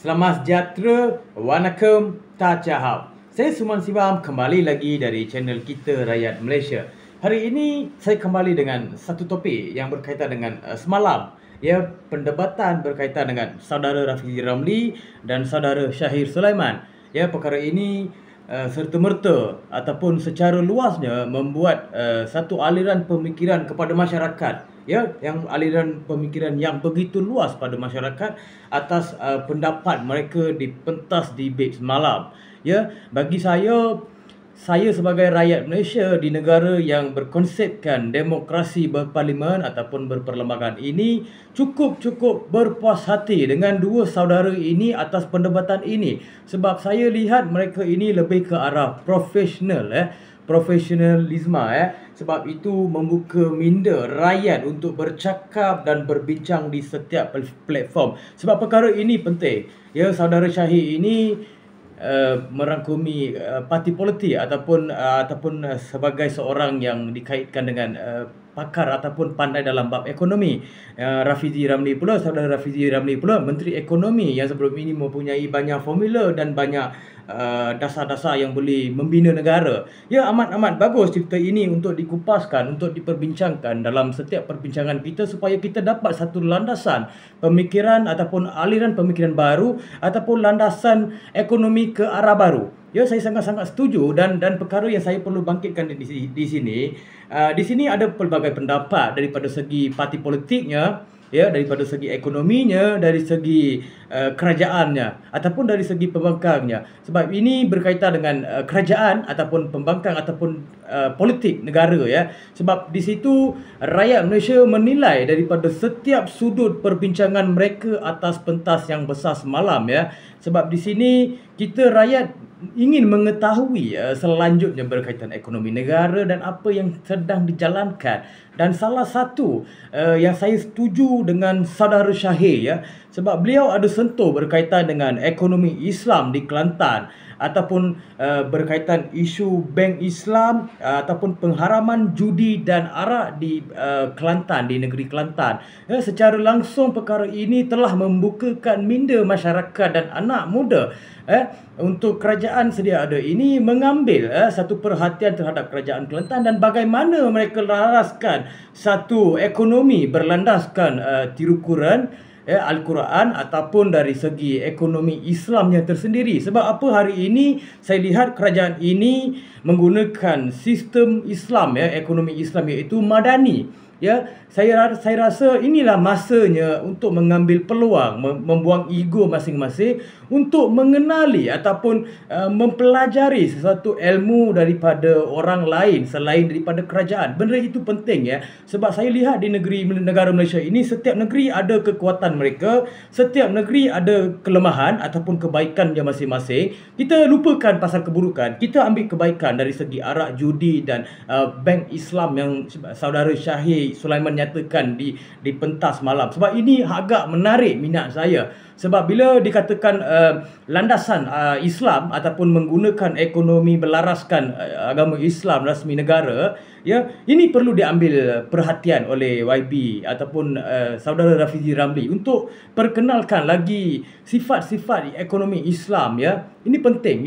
Selamat sejahtera, Wanakem, Tachahap. Saya Suman Sivam kembali lagi dari channel kita Rakyat Malaysia. Hari ini saya kembali dengan satu topik yang berkaitan dengan semalam, perdebatan berkaitan dengan saudara Rafizi Ramli dan saudara Shahir Sulaiman. Perkara ini serta-merta ataupun secara luasnya membuat satu aliran pemikiran kepada masyarakat, yang aliran pemikiran yang begitu luas pada masyarakat atas pendapat mereka di pentas debate semalam. Bagi saya sebagai rakyat Malaysia di negara yang berkonsepkan demokrasi berparlimen ataupun berperlembagaan ini cukup berpuas hati dengan dua saudara ini atas perdebatan ini, sebab saya lihat mereka ini lebih ke arah profesionalisme. Sebab itu membuka minda rakyat untuk bercakap dan berbincang di setiap platform. Sebab perkara ini penting. Saudara Shahir ini merangkumi parti politik ataupun sebagai seorang yang dikaitkan dengan pakar ataupun pandai dalam bab ekonomi. Saudara Rafizi Ramli pula Menteri Ekonomi yang sebelum ini mempunyai banyak formula dan banyak dasar-dasar yang boleh membina negara. Amat bagus cerita ini untuk dikupaskan, untuk diperbincangkan dalam setiap perbincangan kita supaya kita dapat satu landasan pemikiran ataupun aliran pemikiran baru ataupun landasan ekonomi ke arah baru. Saya sangat-sangat setuju dan perkara yang saya perlu bangkitkan di sini. Di sini ada pelbagai pendapat daripada segi parti politiknya, daripada segi ekonominya, dari segi kerajaannya ataupun dari segi pembangkangnya. Sebab ini berkaitan dengan kerajaan ataupun pembangkang ataupun politik negara. Sebab di situ rakyat Malaysia menilai daripada setiap sudut perbincangan mereka atas pentas yang besar semalam. Sebab di sini kita rakyat ingin mengetahui selanjutnya berkaitan ekonomi negara dan apa yang sedang dijalankan. Dan salah satu yang saya setuju dengan saudara Shahir, sebab beliau ada sentuh berkaitan dengan ekonomi Islam di Kelantan ataupun berkaitan isu bank Islam ataupun pengharaman judi dan arak di Kelantan, di negeri Kelantan. Secara langsung perkara ini telah membukakan minda masyarakat dan anak muda untuk kerajaan sedia ada ini mengambil satu perhatian terhadap kerajaan Kelantan dan bagaimana mereka laraskan satu ekonomi berlandaskan tirukuran Al-Quran ataupun dari segi ekonomi Islamnya tersendiri. Sebab apa hari ini saya lihat kerajaan ini menggunakan sistem Islam, ekonomi Islam, iaitu madani. Saya rasa inilah masanya untuk mengambil peluang, membuang ego masing-masing untuk mengenali ataupun mempelajari sesuatu ilmu daripada orang lain selain daripada kerajaan. Benda itu penting, sebab saya lihat di negara Malaysia ini, setiap negeri ada kekuatan mereka, setiap negeri ada kelemahan ataupun kebaikannya masing-masing. Kita lupakan pasal keburukan, kita ambil kebaikan dari segi arak, judi dan bank Islam yang saudara Shahir Sulaiman nyatakan di pentas malam. Sebab ini agak menarik minat saya. Sebab bila dikatakan landasan Islam ataupun menggunakan ekonomi berlaraskan agama Islam rasmi negara, ini perlu diambil perhatian oleh YB ataupun saudara Rafizi Ramli untuk perkenalkan lagi sifat-sifat ekonomi Islam. Ini penting,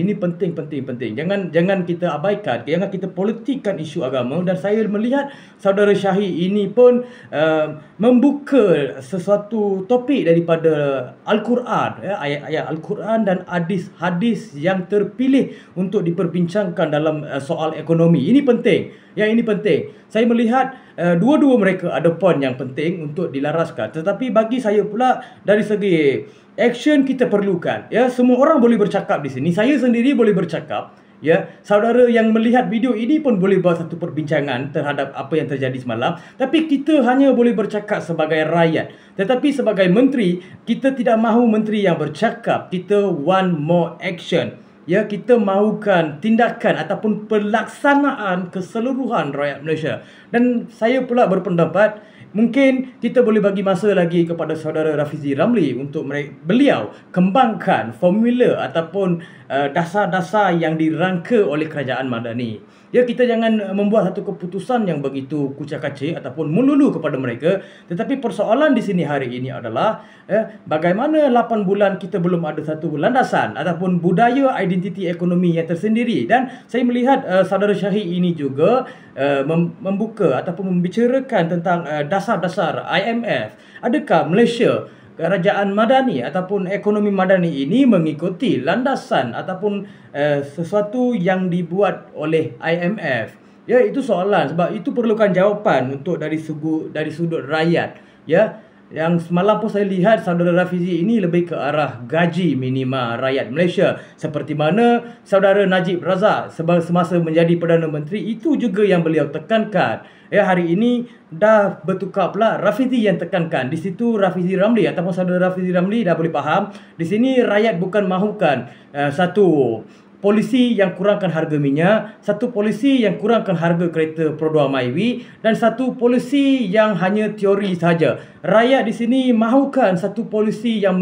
penting. Jangan kita abaikan, jangan kita politikkan isu agama. Dan saya melihat saudara Shahir ini pun membuka sesuatu topik daripada Al-Quran, ayat-ayat Al-Quran dan hadis-hadis yang terpilih untuk diperbincangkan dalam soal ekonomi. Ini penting. Ini penting. Saya melihat dua-dua mereka ada poin yang penting untuk dilaraskan. Tetapi bagi saya pula, dari segi action kita perlukan. Semua orang boleh bercakap di sini. Saya sendiri boleh bercakap. Saudara yang melihat video ini pun boleh buat satu perbincangan terhadap apa yang terjadi semalam. Tapi kita hanya boleh bercakap sebagai rakyat. Tetapi sebagai menteri, kita tidak mahu menteri yang bercakap. Kita want more action. Kita mahukan tindakan ataupun pelaksanaan keseluruhan rakyat Malaysia. Dan saya pula berpendapat mungkin kita boleh bagi masa lagi kepada saudara Rafizi Ramli untuk beliau kembangkan formula ataupun dasar-dasar yang dirangka oleh kerajaan Madani. Ya, kita jangan membuat satu keputusan yang begitu kucak-kacik ataupun melulu kepada mereka. Tetapi persoalan di sini hari ini adalah bagaimana 8 bulan kita belum ada satu landasan ataupun budaya identiti ekonomi yang tersendiri. Dan saya melihat saudara Syahid ini juga membuka ataupun membicarakan tentang dasar-dasar IMF. Adakah Malaysia, kerajaan Madani ataupun ekonomi Madani ini mengikuti landasan ataupun sesuatu yang dibuat oleh IMF? Ya, itu soalan, sebab itu perlukan jawapan untuk dari sudut rakyat. Ya, yang semalam pun saya lihat saudara Rafizi ini lebih ke arah gaji minima rakyat Malaysia, seperti mana saudara Najib Razak semasa menjadi Perdana Menteri itu juga yang beliau tekankan. Ya, hari ini dah bertukar pula Rafizi yang tekankan. Di situ Rafizi Ramli ataupun saudara Rafizi Ramli dah boleh faham. Di sini rakyat bukan mahukan satu polisi yang kurangkan harga minyak, satu polisi yang kurangkan harga kereta Pro2 Myvi, dan satu polisi yang hanya teori saja. Rakyat di sini mahukan satu polisi yang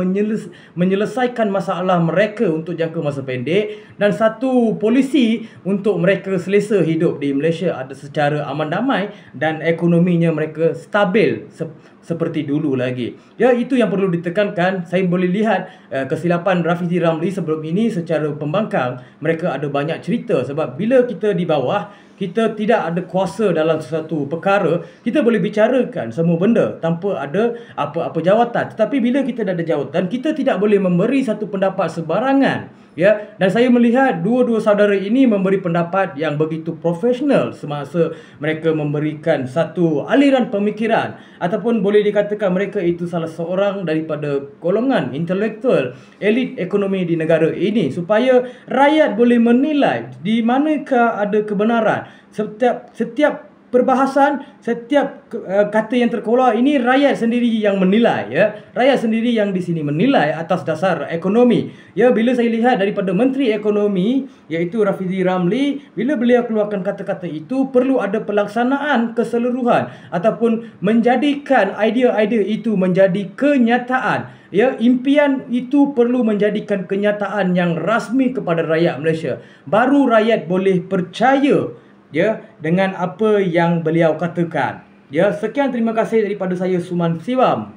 menyelesaikan masalah mereka untuk jangka masa pendek, dan satu polisi untuk mereka selesa hidup di Malaysia ada secara aman damai dan ekonominya mereka stabil seperti dulu lagi. Ya, itu yang perlu ditekankan. Saya boleh lihat kesilapan Rafizi Ramli sebelum ini secara pembangkang. Mereka ada banyak cerita, sebab bila kita di bawah, kita tidak ada kuasa dalam sesuatu perkara, kita boleh bicarakan semua benda tanpa ada apa-apa jawatan. Tetapi bila kita dah ada jawatan, kita tidak boleh memberi satu pendapat sebarangan. Ya, dan saya melihat dua-dua saudara ini memberi pendapat yang begitu profesional semasa mereka memberikan satu aliran pemikiran, ataupun boleh dikatakan mereka itu salah seorang daripada golongan intelektual elit ekonomi di negara ini, supaya rakyat boleh menilai di manakah ada kebenaran. Setiap perbahasan, setiap kata yang terkeluar ini rakyat sendiri yang menilai. Ya, rakyat sendiri yang di sini menilai atas dasar ekonomi. Ya, bila saya lihat daripada Menteri Ekonomi iaitu Rafizi Ramli, bila beliau keluarkan kata-kata itu, perlu ada pelaksanaan keseluruhan ataupun menjadikan idea-idea itu menjadi kenyataan. Ya, impian itu perlu menjadikan kenyataan yang rasmi kepada rakyat Malaysia. Baru rakyat boleh percaya, ya, dengan apa yang beliau katakan. Ya, sekian, terima kasih daripada saya, Suman Siwam.